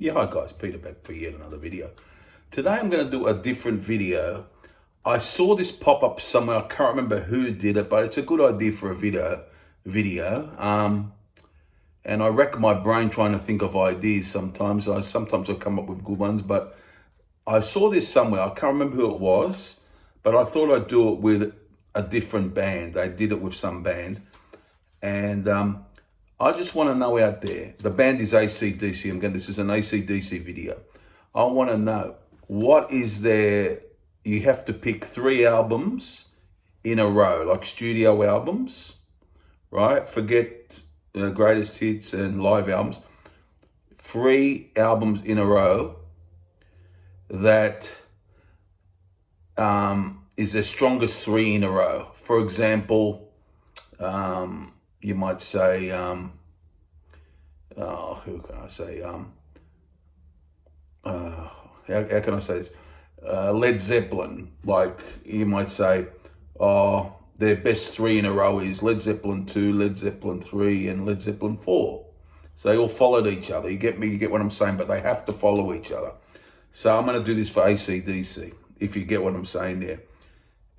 Yeah, hi guys, Peter back for yet another video. Today I'm going to do a different video. I saw this pop up somewhere. I can't remember who did it, but it's a good idea for a video. And I wreck my brain trying to think of ideas sometimes. Sometimes I come up with good ones, but I saw this somewhere. I can't remember who it was, but I thought I'd do it with a different band. They did it with some band. And I just want to know out there, the band is AC/DC. This is an AC/DC video. I want to know, what is there, you have to pick 3 albums in a row, like studio albums, right? Forget greatest hits and live albums. 3 albums in a row that is the strongest 3 in a row. For example, you might say, who can I say? How can I say this? Led Zeppelin. Like, you might say, their best 3 in a row is Led Zeppelin 2, Led Zeppelin 3, and Led Zeppelin 4. So they all followed each other. You get me? You get what I'm saying? But they have to follow each other. So I'm going to do this for AC/DC, if you get what I'm saying there.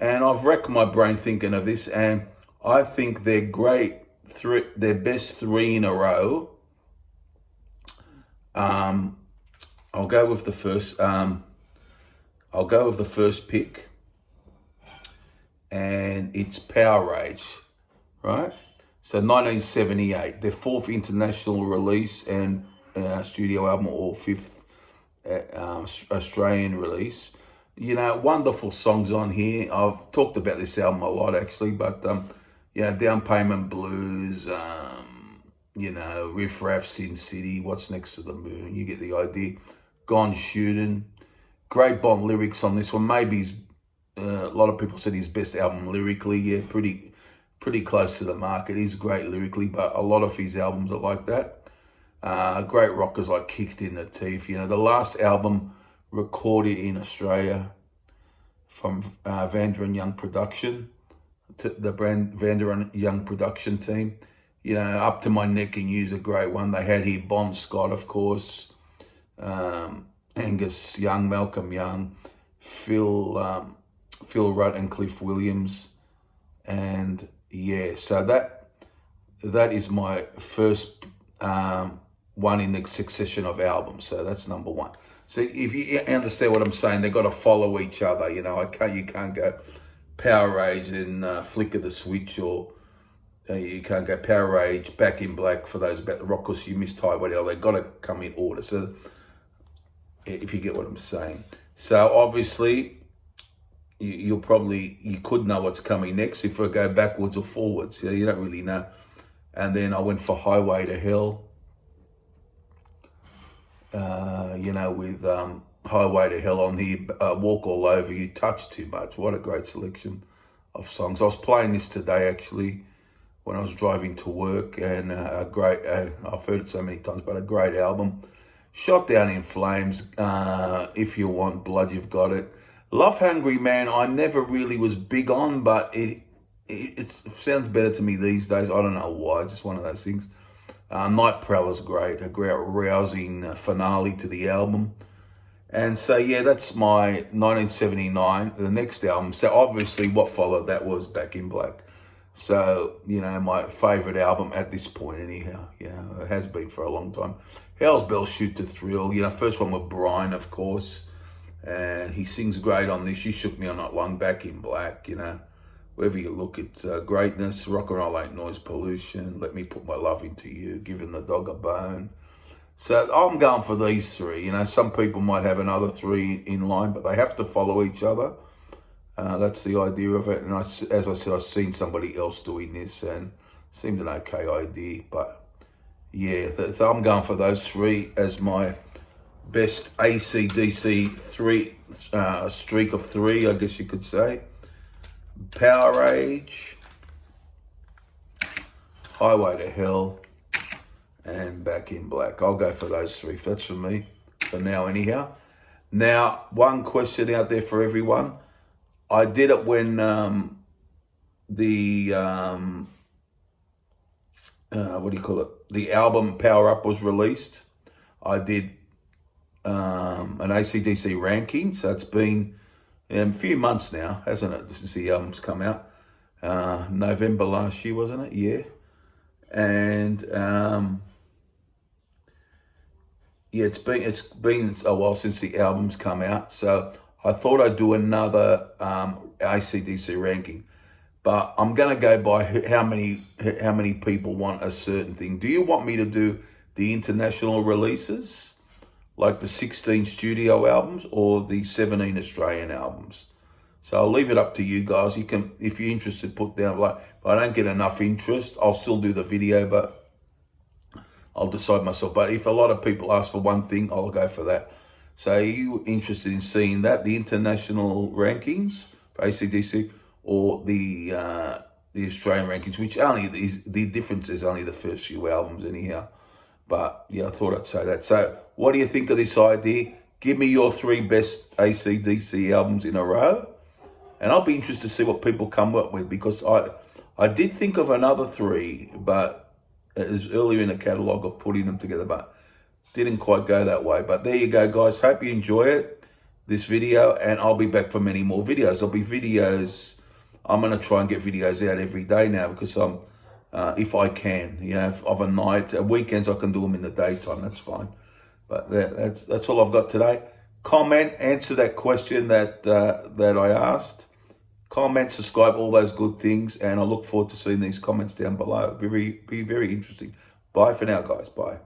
And I've wrecked my brain thinking of this, and I think they're great. Their best 3 in a row. I'll go with the first. I'll go with the first pick, and it's Powerage, right? So 1978, their 4th international release and studio album, or 5th Australian release. You know, wonderful songs on here. I've talked about this album a lot actually, but Down Payment Blues, Riff Raff, Sin City, What's Next to the Moon, you get the idea. Gone Shootin', great Bond lyrics on this one. Maybe a lot of people said his best album lyrically. Yeah, pretty close to the mark. He's great lyrically, but a lot of his albums are like that. Great rockers like Kicked in the Teeth. You know, the last album recorded in Australia from Vander and Young Production, the brand Vander and Young Production team. You know, Up to My Neck in You's a great one. They had here Bon Scott, of course, Angus Young, Malcolm Young, Phil Rudd and Cliff Williams. And yeah, so that is my first one in the succession of albums. So that's number 1. So if you understand what I'm saying, they've got to follow each other. You know, you can't go Powerage and Flick of the Switch, or you can't go Powerage, Back in Black for those about the rock, because you missed Highway to Hell. They've got to come in order. So if you get what I'm saying. So obviously, you could know what's coming next if I go backwards or forwards. You don't really know. And then I went for Highway to Hell. With Highway to Hell on here, Walk All Over You, Touch Too Much. What a great selection of songs. I was playing this today actually when I was driving to work, and I've heard it so many times, but a great album. Shot Down in Flames, If You Want Blood, You've Got It. Love Hungry Man, I never really was big on, but it sounds better to me these days. I don't know why, just one of those things. Night Prowler's great, a great rousing finale to the album. And so, yeah, that's my 1979, the next album. So obviously what followed that was Back in Black. So, my favourite album at this point anyhow. It has been for a long time. Hell's Bells, Shoot to Thrill. First one with Brian, of course. And he sings great on this. You Shook Me All Night Long, Back in Black, Wherever you look, it's greatness. Rock and Roll Ain't Noise Pollution. Let Me Put My Love Into You. Giving the Dog a Bone. So I'm going for these 3. Some people might have another 3 in line, but they have to follow each other. That's the idea of it. And as I said, I've seen somebody else doing this, and it seemed an okay idea. But yeah, so I'm going for those 3 as my best AC/DC 3 streak of 3, I guess you could say. Powerage, Highway to Hell, and Back in Black. I'll go for those 3. That's for me, for now anyhow. Now, one question out there for everyone. I did it when the the album Power Up was released. I did an AC/DC ranking. So it's been a few months now, hasn't it, since the album's come out? November last year, wasn't it? Yeah. And yeah, it's been a while since the album's come out. So I thought I'd do another AC/DC ranking, but I'm gonna go by how many people want a certain thing. Do you want me to do the international releases, like the 16 studio albums or the 17 Australian albums? So I'll leave it up to you guys. You can, if you're interested, put down, like, if I don't get enough interest, I'll still do the video, but I'll decide myself. But if a lot of people ask for one thing, I'll go for that. So are you interested in seeing that, the international rankings for AC/DC, or the Australian rankings, which only is, the difference is only the first few albums anyhow. But yeah, I thought I'd say that. So what do you think of this idea? Give me your 3 best AC/DC albums in a row. And I'll be interested to see what people come up with, because I did think of another 3, but it was earlier in the catalogue of putting them together, but didn't quite go that way. But there you go, guys. Hope you enjoy it, this video, and I'll be back for many more videos. There'll be videos. I'm going to try and get videos out every day now, because I'm, if I can, you know, of a night. Weekends I can do them in the daytime. That's fine. But that's all I've got today. Comment, answer that question that I asked. Comment, subscribe, all those good things, and I look forward to seeing these comments down below. It'll be very interesting. Bye for now, guys. Bye.